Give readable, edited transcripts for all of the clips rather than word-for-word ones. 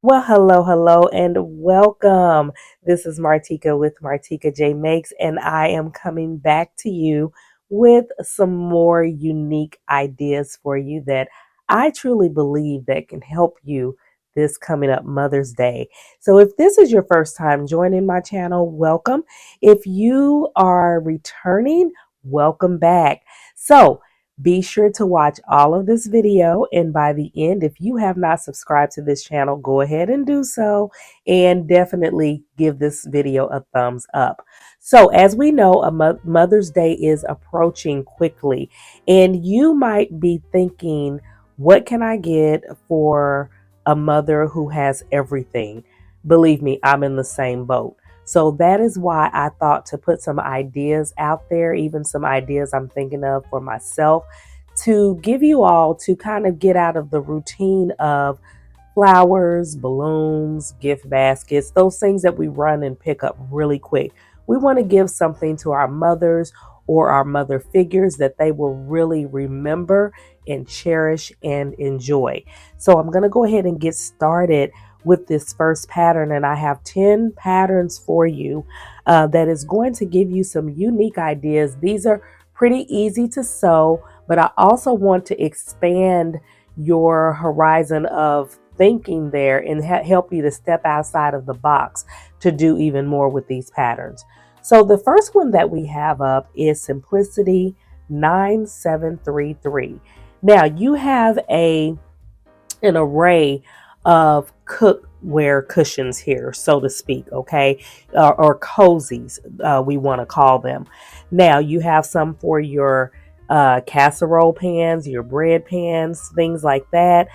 Well, hello, and welcome. This is Martika with Martika J Makes, and I am coming back to you with some more unique ideas for you that I truly believe that can help you this coming up Mother's Day. So, if this is your first time joining my channel, welcome. If you are returning, welcome back. So, be sure to watch all of this video, and by the end, if you have not subscribed to this channel, go ahead and do so, and definitely give this video a thumbs up. So as we know, Mother's Day is approaching quickly, and you might be thinking, what can I get for a mother who has everything? Believe me, I'm in the same boat. So that is why I thought to put some ideas out there, even some ideas I'm thinking of for myself, to give you all to kind of get out of the routine of flowers, balloons, gift baskets, those things that we run and pick up really quick. We want to give something to our mothers or our mother figures that they will really remember and cherish and enjoy. So I'm going to go ahead and get started with this first pattern, and I have 10 patterns for you that is going to give you some unique ideas. These are pretty easy to sew, but I also want to expand your horizon of thinking there and help you to step outside of the box to do even more with these patterns. So the first one that we have up is Simplicity 9733. Now you have an array of cookware cushions here, so to speak, okay, or cozies, we want to call them. Now you have some for your casserole pans, your bread pans, things like that.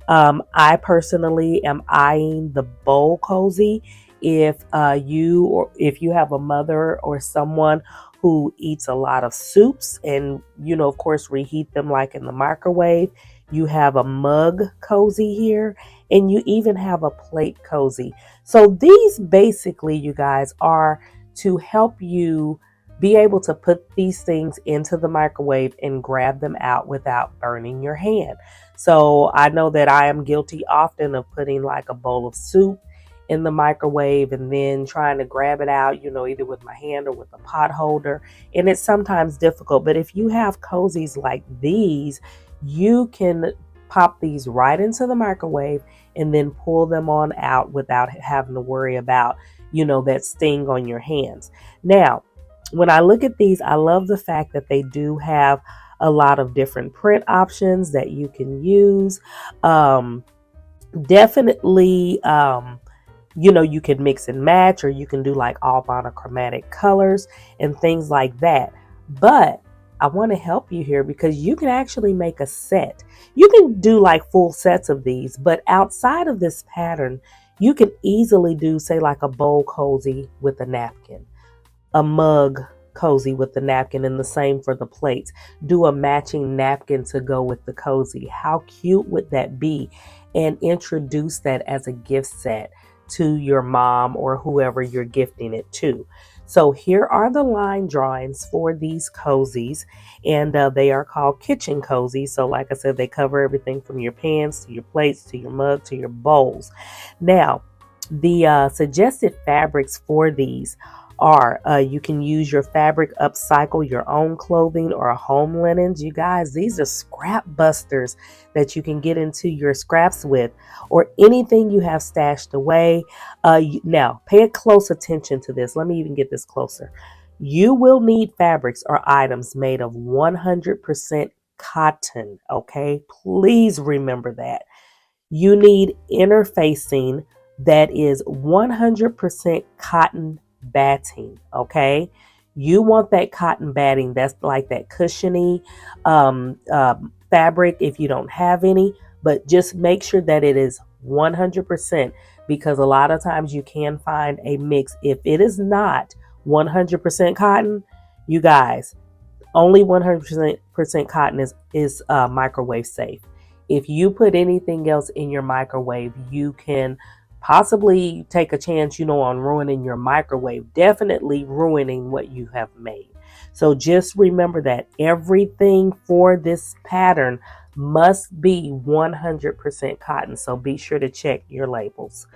I personally am eyeing the bowl cozy. If you have a mother or someone who eats a lot of soups and of course reheat them like in the microwave, you have a mug cozy here, and you even have a plate cozy. So these basically, you guys, are to help you be able to put these things into the microwave and grab them out without burning your hand. So I know that I am guilty often of putting like a bowl of soup in the microwave and then trying to grab it out, either with my hand or with a pot holder. And it's sometimes difficult. But if you have cozies like these, you can pop these right into the microwave and then pull them on out without having to worry about, that sting on your hands. Now, when I look at these, I love the fact that they do have a lot of different print options that you can use. Definitely, you can mix and match, or you can do like all monochromatic colors and things like that. But I want to help you here because you can actually make a set. You can do like full sets of these, but outside of this pattern, you can easily do, say, like a bowl cozy with a napkin, a mug cozy with the napkin, and the same for the plates. Do a matching napkin to go with the cozy. How cute would that be? And introduce that as a gift set to your mom or whoever you're gifting it to. So here are the line drawings for these cozies, and they are called kitchen cozies. So like I said, they cover everything from your pans to your plates to your mug to your bowls. Now, the suggested fabrics for these are you can use your fabric, upcycle your own clothing or home linens. You guys, these are scrap busters that you can get into your scraps with, or anything you have stashed away. Now, pay close attention to this. Let me even get this closer. You will need fabrics or items made of 100% cotton, okay? Please remember that. You need interfacing that is 100% cotton batting, okay? You want that cotton batting that's like that cushiony fabric if you don't have any, but just make sure that it is 100%, because a lot of times you can find a mix. If it is not 100% cotton, you guys, only 100% cotton is microwave safe. If you put anything else in your microwave, you can possibly take a chance, on ruining your microwave, definitely ruining what you have made. So just remember that everything for this pattern must be 100% cotton. So be sure to check your labels.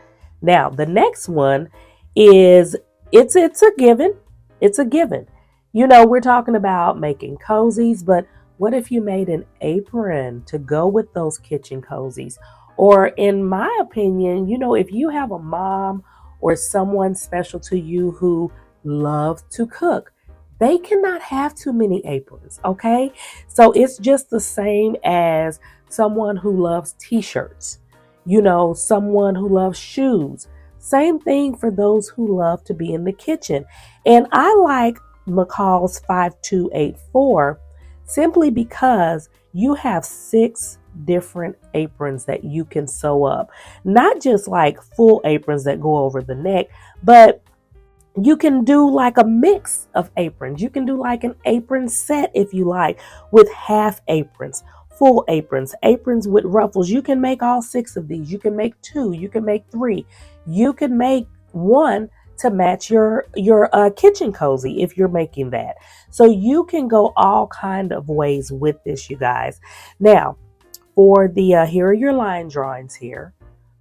Now, the next one is it's a given. It's a given. You know, we're talking about making cozies, but what if you made an apron to go with those kitchen cozies? Or in my opinion, you know, if you have a mom or someone special to you who loves to cook, they cannot have too many aprons, okay? So it's just the same as someone who loves t-shirts, you know, someone who loves shoes. Same thing for those who love to be in the kitchen. And I like McCall's 5284 simply because you have 6 different aprons that you can sew up. Not just like full aprons that go over the neck, but you can do like a mix of aprons. You can do like an apron set if you like, with half aprons, full aprons, aprons with ruffles. You can make all 6 of these. You can make 2. You can make 3. You can make 1 to match your kitchen cozy if you're making that. So you can go all kind of ways with this, you guys. Now, for the here are your line drawings here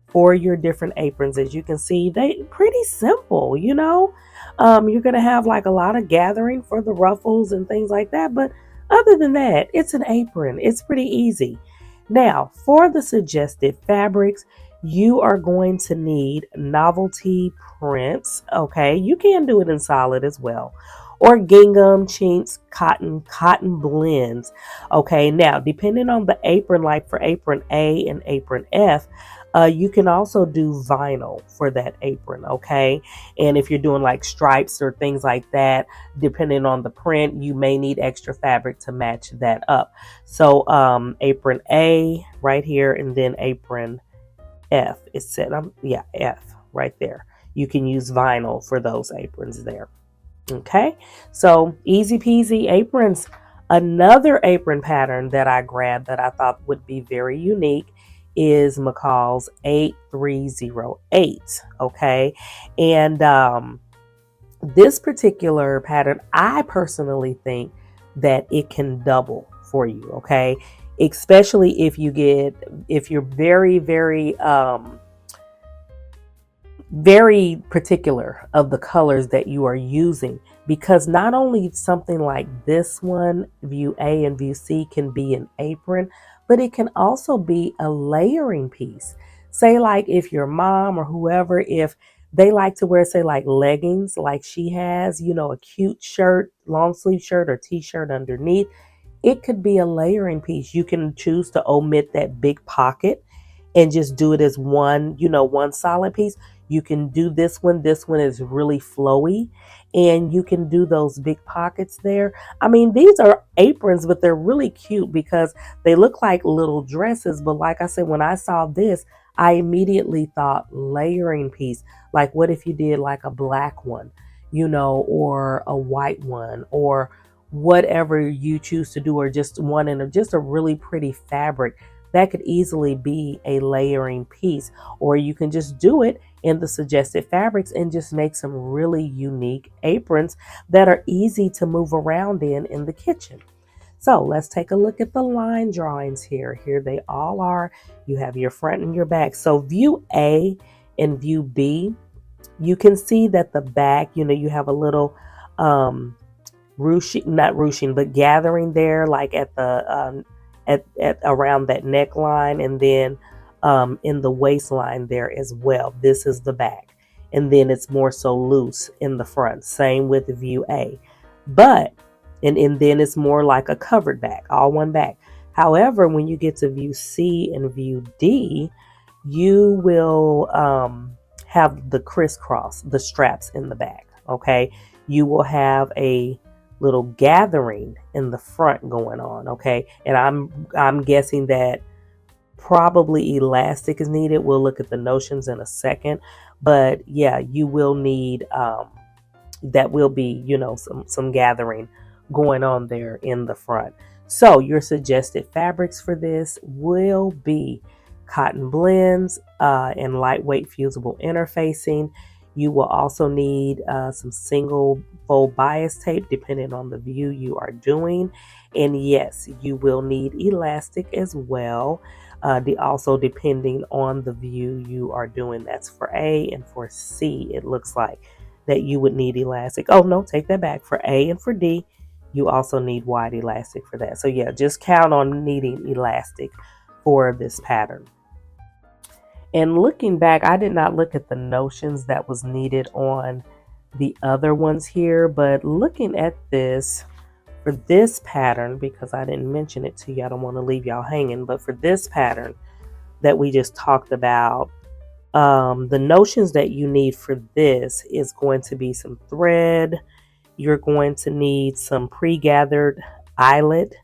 for your different aprons. As you can see, they pretty simple, you know. You're gonna have like a lot of gathering for the ruffles and things like that, but other than that, it's an apron. It's pretty easy. Now, for the suggested fabrics, you are going to need novelty prints. Okay, you can do it in solid as well, or gingham, chinks, cotton blends. Okay, now depending on the apron, like for apron A and apron F, you can also do vinyl for that apron, okay? And if you're doing like stripes or things like that, depending on the print, you may need extra fabric to match that up. So apron A right here, and then apron F is set. Yeah, F right there. You can use vinyl for those aprons there. Okay, so easy peasy aprons. Another apron pattern that I grabbed that I thought would be very unique is McCall's 8308. Okay, and this particular pattern, I personally think that it can double for you. Okay, especially if you're very particular of the colors that you are using, because not only something like this one, view A and view C, can be an apron, but it can also be a layering piece. Say like if your mom or whoever, if they like to wear, say like leggings, like she has, you know, a cute shirt, long sleeve shirt or t-shirt underneath, it could be a layering piece. You can choose to omit that big pocket and just do it as one, you know, one solid piece. You can do this one. This one is really flowy, and you can do those big pockets there. I mean, these are aprons, but they're really cute because they look like little dresses. But like I said, when I saw this, I immediately thought layering piece. Like, what if you did like a black one, you know, or a white one, or whatever you choose to do, or just one in just a really pretty fabric that could easily be a layering piece. Or you can just do it in the suggested fabrics and just make some really unique aprons that are easy to move around in the kitchen. So let's take a look at the line drawings here. Here they all are. You have your front and your back. So view A and view B, you can see that the back, you know, you have a little ruching, not ruching, but gathering there, like at the at around that neckline, and then in the waistline there as well. This is the back, and then it's more so loose in the front. Same with view A, but and then it's more like a covered back, all one back. However, when you get to view C and view D, you will have the crisscross, the straps in the back. Okay, you will have a little gathering in the front going on. Okay, and I'm guessing that probably elastic is needed. We'll look at the notions in a second, but yeah, you will need that will be, you know, some gathering going on there in the front. So your suggested fabrics for this will be cotton blends and lightweight fusible interfacing. You will also need some single fold bias tape depending on the view you are doing. And yes, you will need elastic as well. Also depending on the view you are doing. That's for A, and for C, it looks like that you would need elastic. Oh no, take that back. For A and for D, you also need wide elastic for that. So yeah, just count on needing elastic for this pattern. And looking back, I did not look at the notions that was needed on the other ones here, but looking at this, for this pattern, because I didn't mention it to you, I don't want to leave y'all hanging, but for this pattern that we just talked about, the notions that you need for this is going to be some thread. You're going to need some pre-gathered eyelet,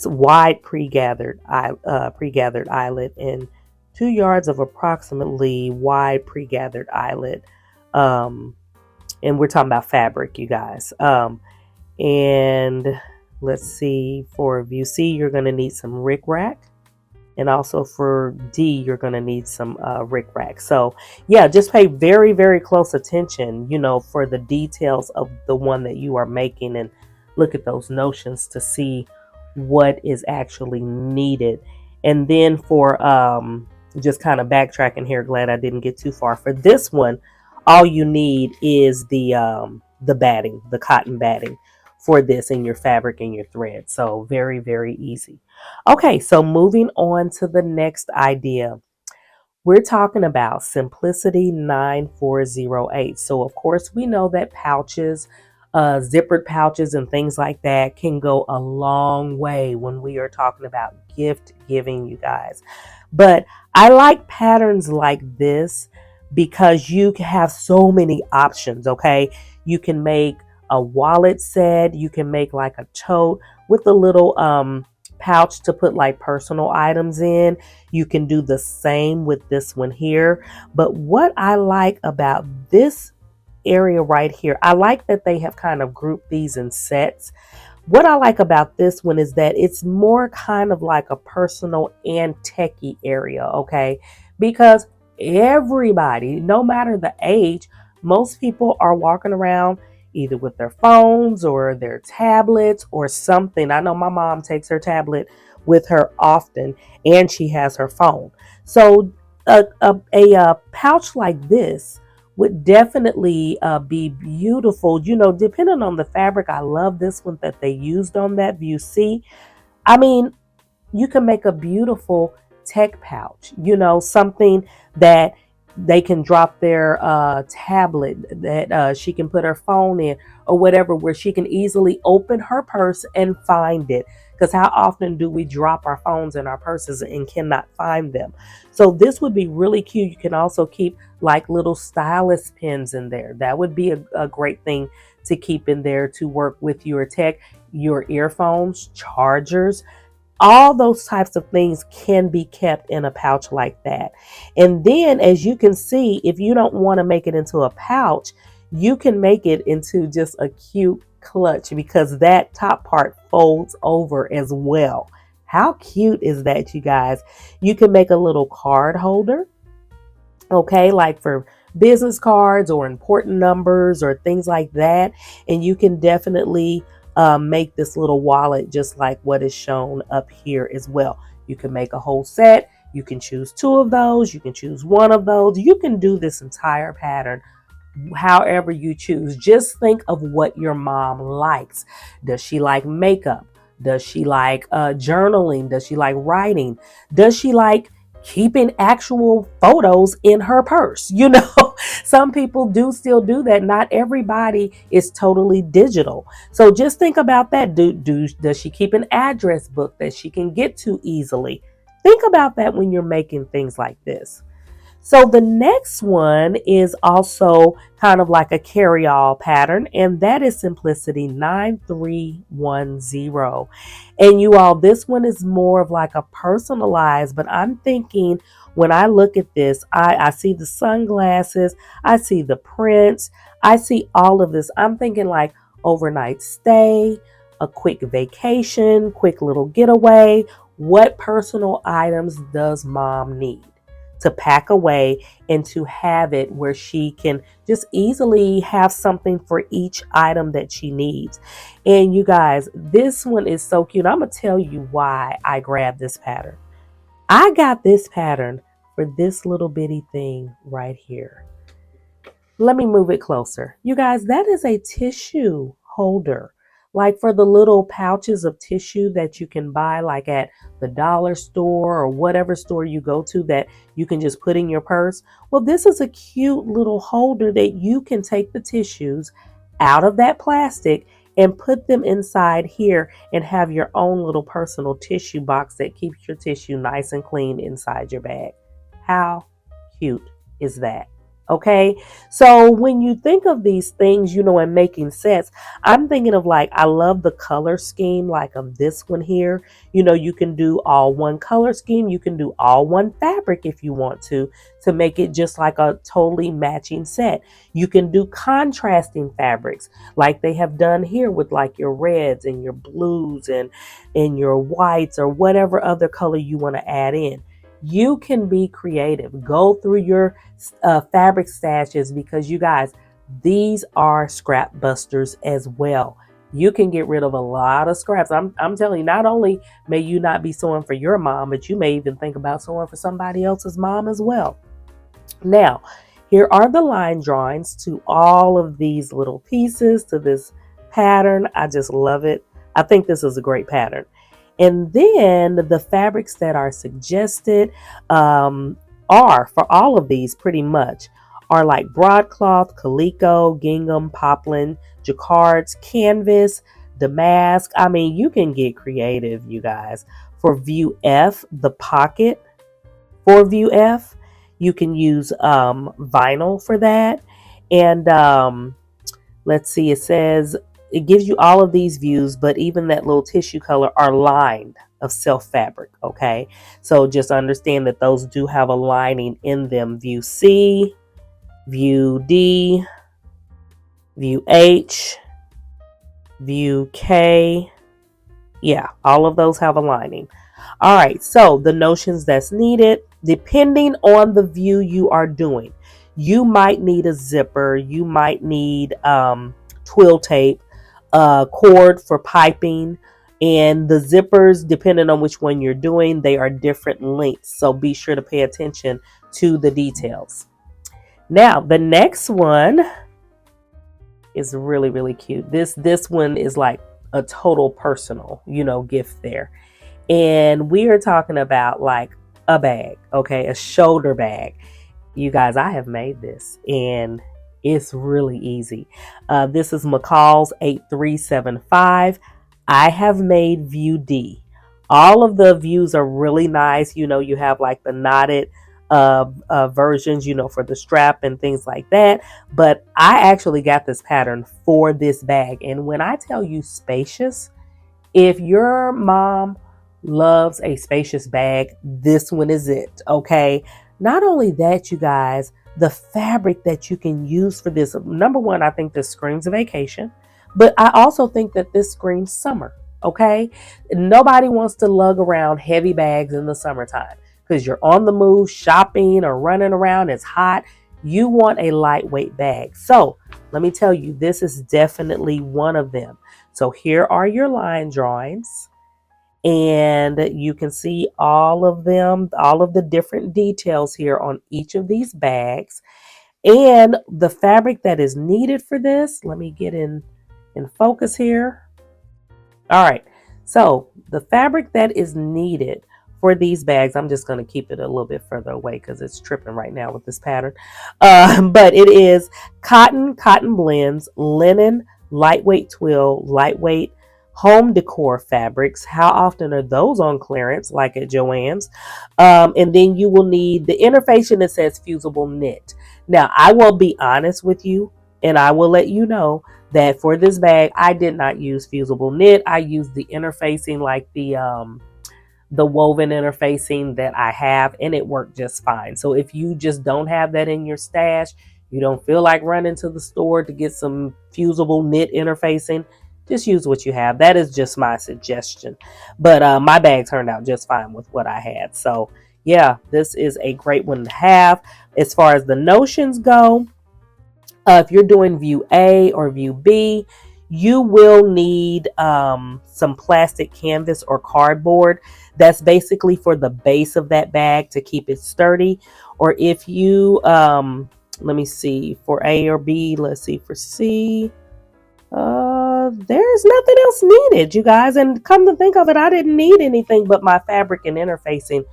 wide pre-gathered eyelet, and 2 yards of approximately wide pre-gathered eyelet. And we're talking about fabric, you guys. And let's see, for view C, you're going to need some rickrack. And also for D, you're going to need some rickrack. So yeah, just pay very, very close attention, for the details of the one that you are making, and look at those notions to see what is actually needed. And then for just kind of backtracking here, glad I didn't get too far. For this one, all you need is the batting, the cotton batting for this, in your fabric and your thread. So very, very easy. Okay, so moving on to the next idea. We're talking about Simplicity 9408. So of course we know that pouches, zippered pouches and things like that can go a long way when we are talking about gift giving, you guys. But I like patterns like this because you can have so many options, okay? You can make a wallet set, you can make like a tote with a little pouch to put like personal items in. You can do the same with this one here. But what I like about this area right here, I like that they have kind of grouped these in sets. What I like about this one is that it's more kind of like a personal and techie area, okay? Because everybody, no matter the age, most people are walking around either with their phones or their tablets or something. I know my mom takes her tablet with her often, and she has her phone. So a pouch like this would definitely be beautiful. Depending on the fabric, I love this one that they used on that view C. I mean, you can make a beautiful tech pouch, something that they can drop their tablet, that she can put her phone in or whatever, where she can easily open her purse and find it. Because how often do we drop our phones in our purses and cannot find them? So this would be really cute. You can also keep like little stylus pins in there. That would be a great thing to keep in there to work with your tech, your earphones, chargers. All those types of things can be kept in a pouch like that. And then, as you can see, if you don't want to make it into a pouch, you can make it into just a cute clutch, because that top part folds over as well. How cute is that, you guys? You can make a little card holder, okay, like for business cards or important numbers or things like that. And you can definitely make this little wallet just like what is shown up here as well. You can make a whole set. You can choose 2 of those. You can choose 1 of those. You can do this entire pattern however you choose. Just think of what your mom likes. Does she like makeup? Does she like journaling? Does she like writing? Does she like keeping actual photos in her purse? Some people do still do that. Not everybody is totally digital. So just think about that. Does she keep an address book that she can get to easily? Think about that when you're making things like this. So the next one is also kind of like a carry-all pattern, and that is Simplicity 9310. And you all, this one is more of like a personalized, but I'm thinking when I look at this, I see the sunglasses, I see the prints, I see all of this. I'm thinking like overnight stay, a quick vacation, quick little getaway. What personal items does mom need? to pack away and to have it where she can just easily have something for each item that she needs. And you guys, this one is so cute. I'm going to tell you why I grabbed this pattern. I got this pattern for this little bitty thing right here. Let me move it closer. You guys, that is a tissue holder. Like for the little pouches of tissue that you can buy like at the dollar store or whatever store you go to that you can just put in your purse. Well, this is a cute little holder that you can take the tissues out of that plastic and put them inside here and have your own little personal tissue box that keeps your tissue nice and clean inside your bag. How cute is that? Okay, so when you think of these things, and making sense, I'm thinking of like, I love the color scheme, like of this one here. You can do all one color scheme. You can do all one fabric if you want to make it just like a totally matching set. You can do contrasting fabrics like they have done here with like your reds and your blues and your whites or whatever other color you want to add in. You can be creative. Go through your fabric stashes because you guys, these are scrap busters as well. You can get rid of a lot of scraps. I'm telling you, not only may you not be sewing for your mom, but you may even think about sewing for somebody else's mom as well. Now, here are the line drawings to all of these little pieces to this pattern. I just love it. I think this is a great pattern. And then the fabrics that are suggested are, for all of these pretty much, are like broadcloth, calico, gingham, poplin, jacquards, canvas, damask. I mean, you can get creative, you guys. For view F, the pocket for view F, you can use vinyl for that. And let's see, it says it gives you all of these views, but even that little tissue color are lined of self fabric. Okay, so just understand that those do have a lining in them. View C, view D, view H, view K. Yeah, all of those have a lining. All right, so the notions that's needed, depending on the view you are doing, you might need a zipper, you might need twill tape, cord for piping, and the zippers, depending on which one you're doing, they are different lengths. So be sure to pay attention to the details. Now, the next one is really, really cute. This one is like a total personal, gift there. And we are talking about like a bag, okay, a shoulder bag. You guys, I have made this and it's really easy. This is Macau's 8375. I have made view D. All of the views are really nice. You have like the knotted versions, for the strap and things like that. But I actually got this pattern for this bag. And when I tell you spacious, if your mom loves a spacious bag, this one is it, okay? Not only that, you guys, the fabric that you can use for this, number one, I think this screams a vacation, but I also think that this screams summer, okay? Nobody wants to lug around heavy bags in the summertime because you're on the move, shopping or running around, it's hot. You want a lightweight bag. So let me tell you, this is definitely one of them. So here are your line drawings. And you can see all of them, all of the different details here on each of these bags. And the fabric that is needed for this, let me get in focus here. All right, so the fabric that is needed for these bags, I'm just going to keep it a little bit further away because it's tripping right now with this pattern. But it is cotton blends, linen, lightweight twill, lightweight home decor fabrics. How often are those on clearance, like at Joann's? And then you will need the interfacing that says fusible knit. Now, I will be honest with you, and I will let you know that for this bag, I did not use fusible knit. I used the interfacing, like the woven interfacing that I have, and it worked just fine. So if you just don't have that in your stash, you don't feel like running to the store to get some fusible knit interfacing, just use what you have. That is just my suggestion. But my bag turned out just fine with what I had. So yeah, this is a great one to have. As far as the notions go, if you're doing view A or view B, you will need some plastic canvas or cardboard. That's basically for the base of that bag to keep it sturdy. Or if you, let me see, for A or B, let's see, for C, there's nothing else needed, you guys. And come to think of it, I didn't need anything but my fabric and interfacing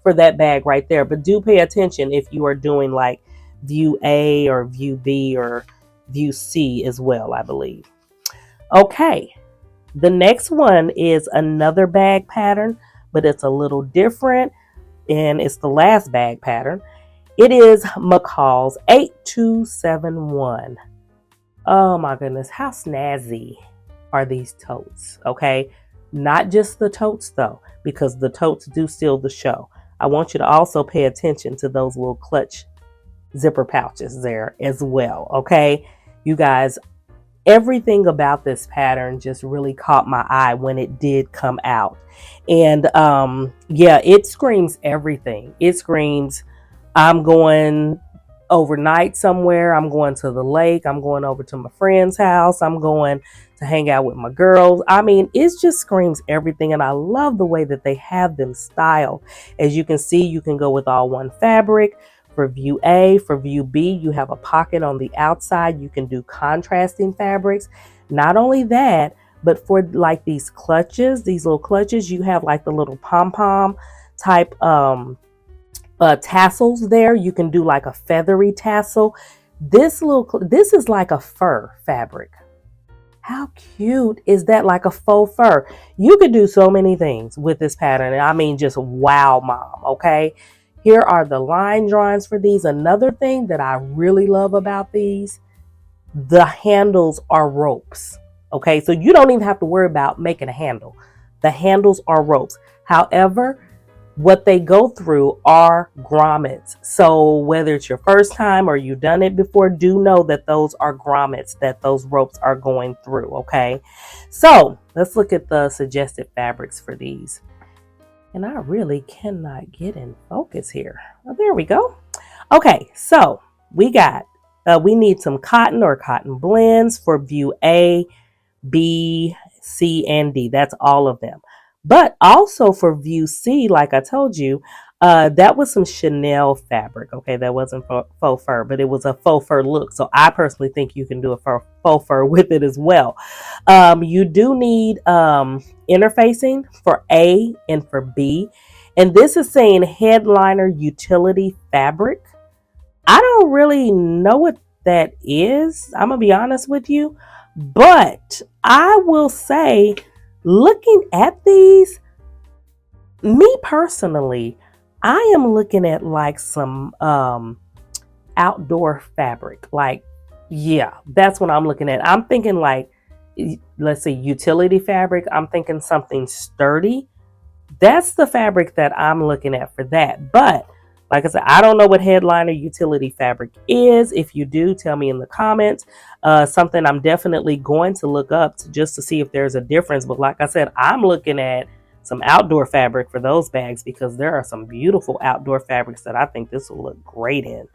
for that bag right there. But do pay attention if you are doing like view A or view B or view C as well, I believe. Okay, the next one is another bag pattern, but it's a little different, and it's the last bag pattern. It is Macau's 8271. Oh my goodness, how snazzy are these totes? Okay, not just the totes though, because the totes do steal the show. I want you to also pay attention to those little clutch zipper pouches there as well. Okay, you guys, everything about this pattern just really caught my eye when it did come out. And yeah, it screams everything. It screams, I'm going overnight somewhere, I'm going to the lake, I'm going over to my friend's house, I'm going to hang out with my girls. I mean, it just screams everything, and I love the way that they have them styled. As you can see, you can go with all one fabric. For view A, for view B, you have a pocket on the outside. You can do contrasting fabrics. Not only that, but for like these clutches, these little clutches, you have like the little pom-pom type tassels there. You can do like a feathery tassel. This is like a fur fabric. How cute is that? Like a faux fur. You could do so many things with this pattern. I mean, just wow, mom. Okay. Here are the line drawings for these. Another thing that I really love about these, the handles are ropes. Okay, so you don't even have to worry about making a handle. The handles are ropes. However, what they go through are grommets. So whether it's your first time or you've done it before, do know that those are grommets that those ropes are going through. Okay, so let's look at the suggested fabrics for these. And I really cannot get in focus here. Oh, there we go. Okay, so we need some cotton or cotton blends for view A, B, C, and D. That's all of them. But also for view C, like I told you, that was some Chanel fabric. Okay, that wasn't faux fur, but it was a faux fur look. So I personally think you can do a faux fur with it as well. You do need interfacing for A and for B. And this is saying headliner utility fabric. I don't really know what that is. I'm going to be honest with you. But I will say, looking at these, me personally, I am looking at like some outdoor fabric. Like, yeah, that's what I'm looking at. I'm thinking like, let's say utility fabric. I'm thinking something sturdy. That's the fabric that I'm looking at for that. But like I said, I don't know what headliner utility fabric is. If you do, tell me in the comments. Something I'm definitely going to look up just to see if there's a difference. But like I said, I'm looking at some outdoor fabric for those bags because there are some beautiful outdoor fabrics that I think this will look great in.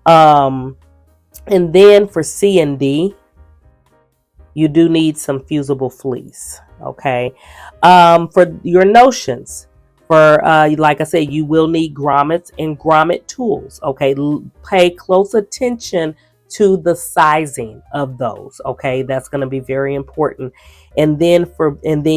And then for C and D, you do need some fusible fleece. Okay. For your notions, for like I said, you will need grommets and grommet tools. Okay, pay close attention to the sizing of those. Okay, that's going to be very important. And then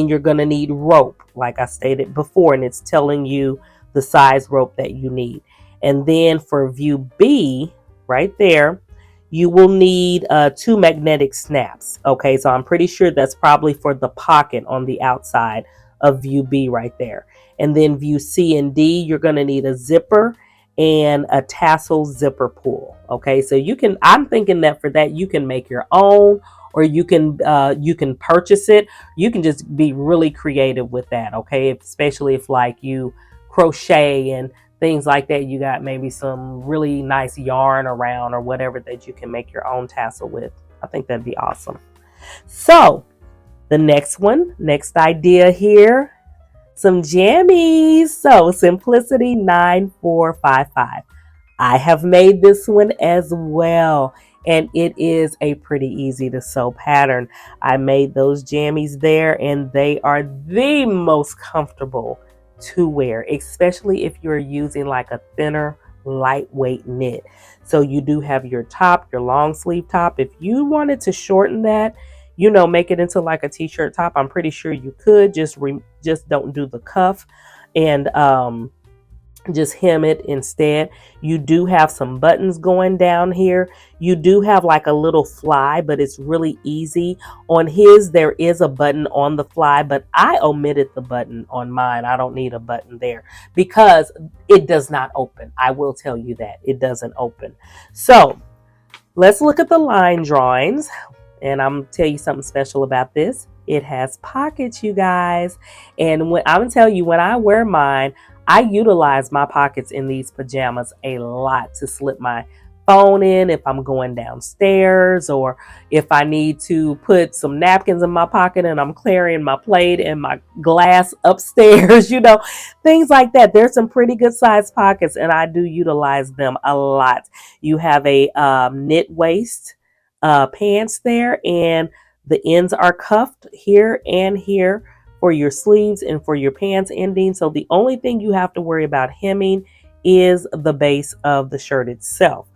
you're going to need rope, like I stated before, and it's telling you the size rope that you need. And then for view B, right there, you will need 2 magnetic snaps. Okay, so I'm pretty sure that's probably for the pocket on the outside of view B right there. And then view C and D, you're going to need a zipper and a tassel zipper pull. Okay, so I'm thinking that for that you can make your own, or you can purchase it. You can just be really creative with that. Okay, especially if like you crochet and things like that, you got maybe some really nice yarn around or whatever that you can make your own tassel with. I think that'd be awesome. So the next idea here, some jammies. So Simplicity 9455. I have made this one as well, and it is a pretty easy to sew pattern. I made those jammies there, and they are the most comfortable to wear, especially if you're using like a thinner, lightweight knit. So you do have your top, your long sleeve top. If you wanted to shorten that, make it into like a t-shirt top, I'm pretty sure you could. Just don't do the cuff, and just hem it instead. You do have some buttons going down here. You do have like a little fly, but it's really easy. On his, there is a button on the fly, but I omitted the button on mine. I don't need a button there because it does not open. I will tell you that it doesn't open. So let's look at the line drawings. And I'm going to tell you something special about this. It has pockets, you guys. And I'm going to tell you, when I wear mine, I utilize my pockets in these pajamas a lot to slip my phone in if I'm going downstairs, or if I need to put some napkins in my pocket and I'm clearing my plate and my glass upstairs, things like that. There's some pretty good sized pockets, and I do utilize them a lot. You have a knit waist pants there, and the ends are cuffed here and here for your sleeves and for your pants ending. So the only thing you have to worry about hemming is the base of the shirt itself.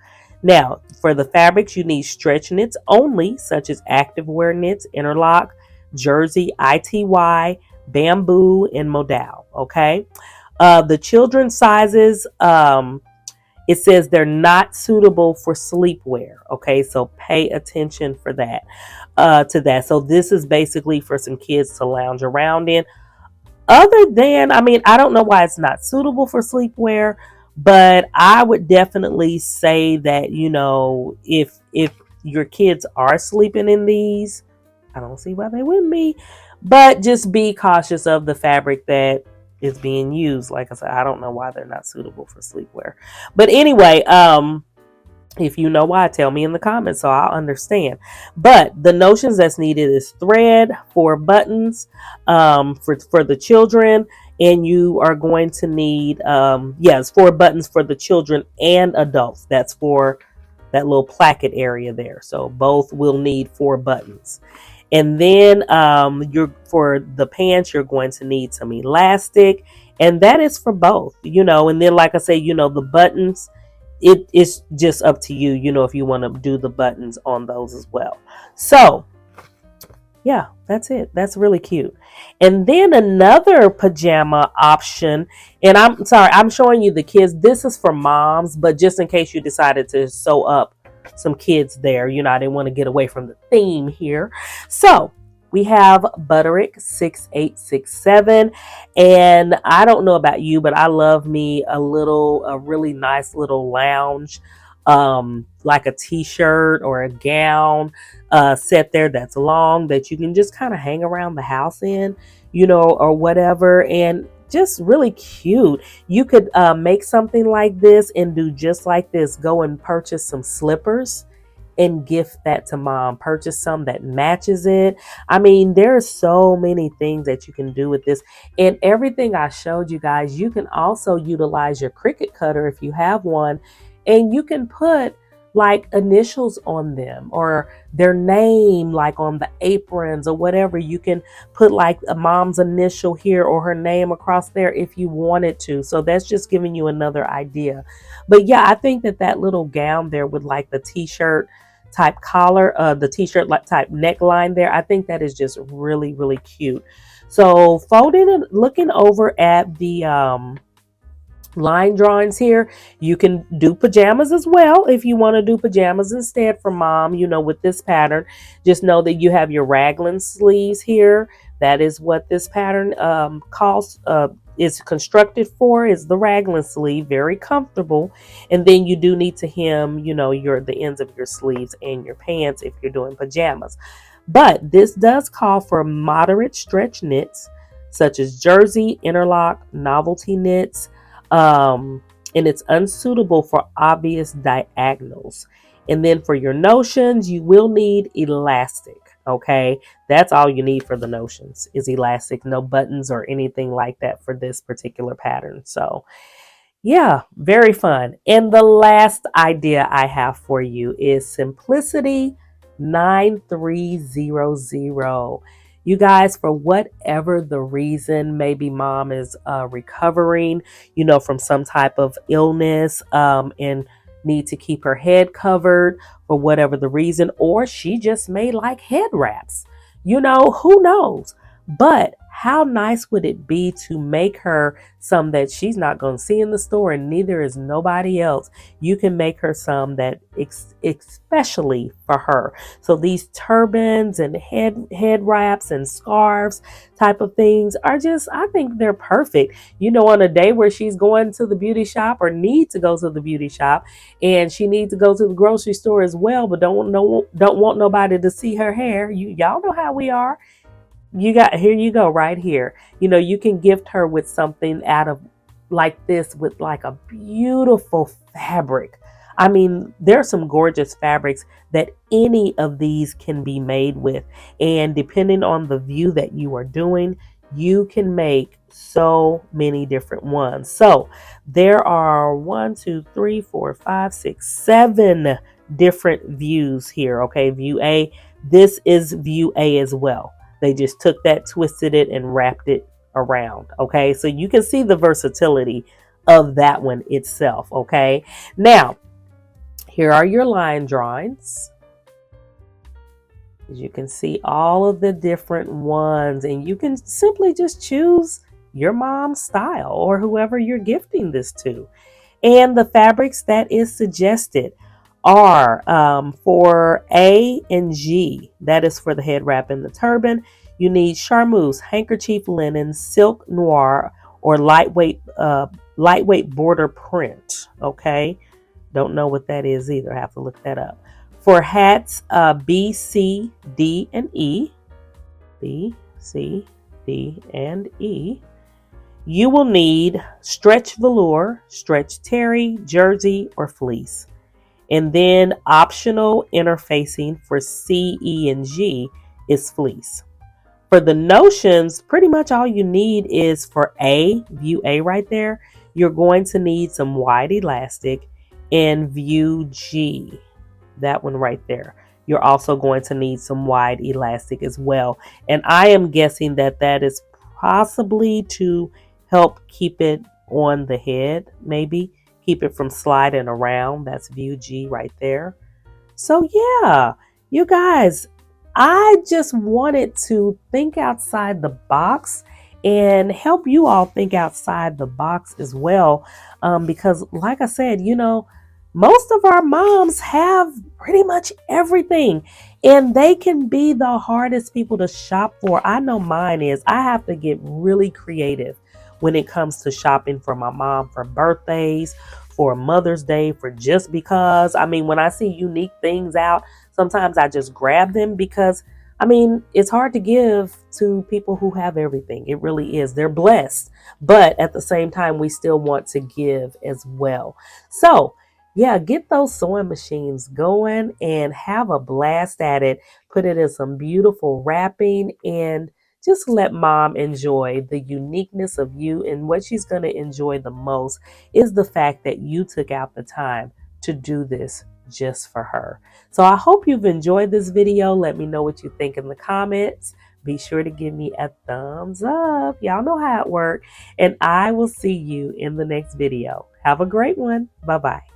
Now, for the fabrics, you need stretch knits only, such as activewear knits, interlock, jersey, ITY, bamboo, and modal. Okay. The children's sizes, it says they're not suitable for sleepwear. Okay, so pay attention for that. To that. So this is basically for some kids to lounge around in. Other than, I don't know why it's not suitable for sleepwear, but I would definitely say that, if your kids are sleeping in these, I don't see why they wouldn't be. But just be cautious of the fabric that is being used. Like I said, I don't know why they're not suitable for sleepwear. But anyway, if you know why, tell me in the comments so I'll understand. But the notions that's needed is thread, 4 buttons for the children. And you are going to need, 4 buttons for the children and adults. That's for that little placket area there. So both will need 4 buttons. And then for the pants, you're going to need some elastic. And that is for both, and then like I say, the buttons, it is just up to you, if you want to do the buttons on those as well. So yeah, that's it. That's really cute. And then another pajama option, and I'm sorry, I'm showing you the kids. This is for moms, but just in case you decided to sew up some kids there, I didn't want to get away from the theme here. So we have Butterick 6867, and I don't know about you, but I love me a really nice little lounge, like a t-shirt or a gown set there that's long, that you can just kind of hang around the house in, or whatever, and just really cute. You could make something like this and do just like this. Go and purchase some slippers and gift that to mom. Purchase some that matches it. There are so many things that you can do with this. And everything I showed you guys, you can also utilize your Cricut cutter if you have one, and you can put like initials on them, or their name, like on the aprons or whatever. You can put like a mom's initial here or her name across there if you wanted to. So that's just giving you another idea. But yeah, I think that little gown there with like the t-shirt type collar, the t-shirt type neckline there, I think that is just really, really cute. So folding and looking over at the line drawings here, you can do pajamas as well if you want to do pajamas instead for mom, with this pattern. Just know that you have your raglan sleeves here. That is what this pattern is constructed for, is the raglan sleeve. Very comfortable. And then you do need to hem, the ends of your sleeves and your pants if you're doing pajamas. But this does call for moderate stretch knits, such as jersey, interlock, novelty knits, and it's unsuitable for obvious diagonals. And then for your notions, you will need elastic. Okay, that's all you need for the notions is elastic, no buttons or anything like that for this particular pattern. So yeah, very fun. And the last idea I have for you is Simplicity 9300. You guys, for whatever the reason, maybe mom is recovering, from some type of illness and need to keep her head covered for whatever the reason, or she just may like head wraps. Who knows? But how nice would it be to make her some that she's not going to see in the store and neither is nobody else? You can make her some that especially for her. So these turbans and head wraps and scarves type of things are just, I think they're perfect. On a day where she's going to the beauty shop or need to go to the beauty shop and she needs to go to the grocery store as well, but don't want nobody to see her hair. Y'all know how we are. Here you go right here. You can gift her with something out of like this with like a beautiful fabric. I mean, there are some gorgeous fabrics that any of these can be made with. And depending on the view that you are doing, you can make so many different ones. So there are 7 different views here. Okay, view A. This is view A as well. They just took that, twisted it, and wrapped it around. Okay, so you can see the versatility of that one itself. Okay, now here are your line drawings. As you can see all of the different ones, and you can simply just choose your mom's style or whoever you're gifting this to. And the fabrics that is suggested are for A and G. That is for the head wrap and the turban. You need charmeuse, handkerchief linen, silk noir, or lightweight border print. Okay, don't know what that is either. I have to look that up. For hats, B, C, D, and E. B, C, D, and E. You will need stretch velour, stretch terry, jersey, or fleece. And then optional interfacing for C, E, and G is fleece. For the notions, pretty much all you need is for A, view A right there, you're going to need some wide elastic. And view G, that one right there, you're also going to need some wide elastic as well. And I am guessing that that is possibly to help keep it on the head, maybe keep it from sliding around. That's view G right there. So yeah, you guys, I just wanted to think outside the box and help you all think outside the box as well. Because like I said, most of our moms have pretty much everything and they can be the hardest people to shop for. I know mine is. I have to get really creative when it comes to shopping for my mom for birthdays, for Mother's Day, for just because. I mean, when I see unique things out, sometimes I just grab them because, I mean, it's hard to give to people who have everything. It really is. They're blessed. But at the same time, we still want to give as well. So, yeah, get those sewing machines going and have a blast at it. Put it in some beautiful wrapping and just let mom enjoy the uniqueness of you. And what she's going to enjoy the most is the fact that you took out the time to do this just for her. So I hope you've enjoyed this video. Let me know what you think in the comments. Be sure to give me a thumbs up. Y'all know how it works. And I will see you in the next video. Have a great one. Bye-bye.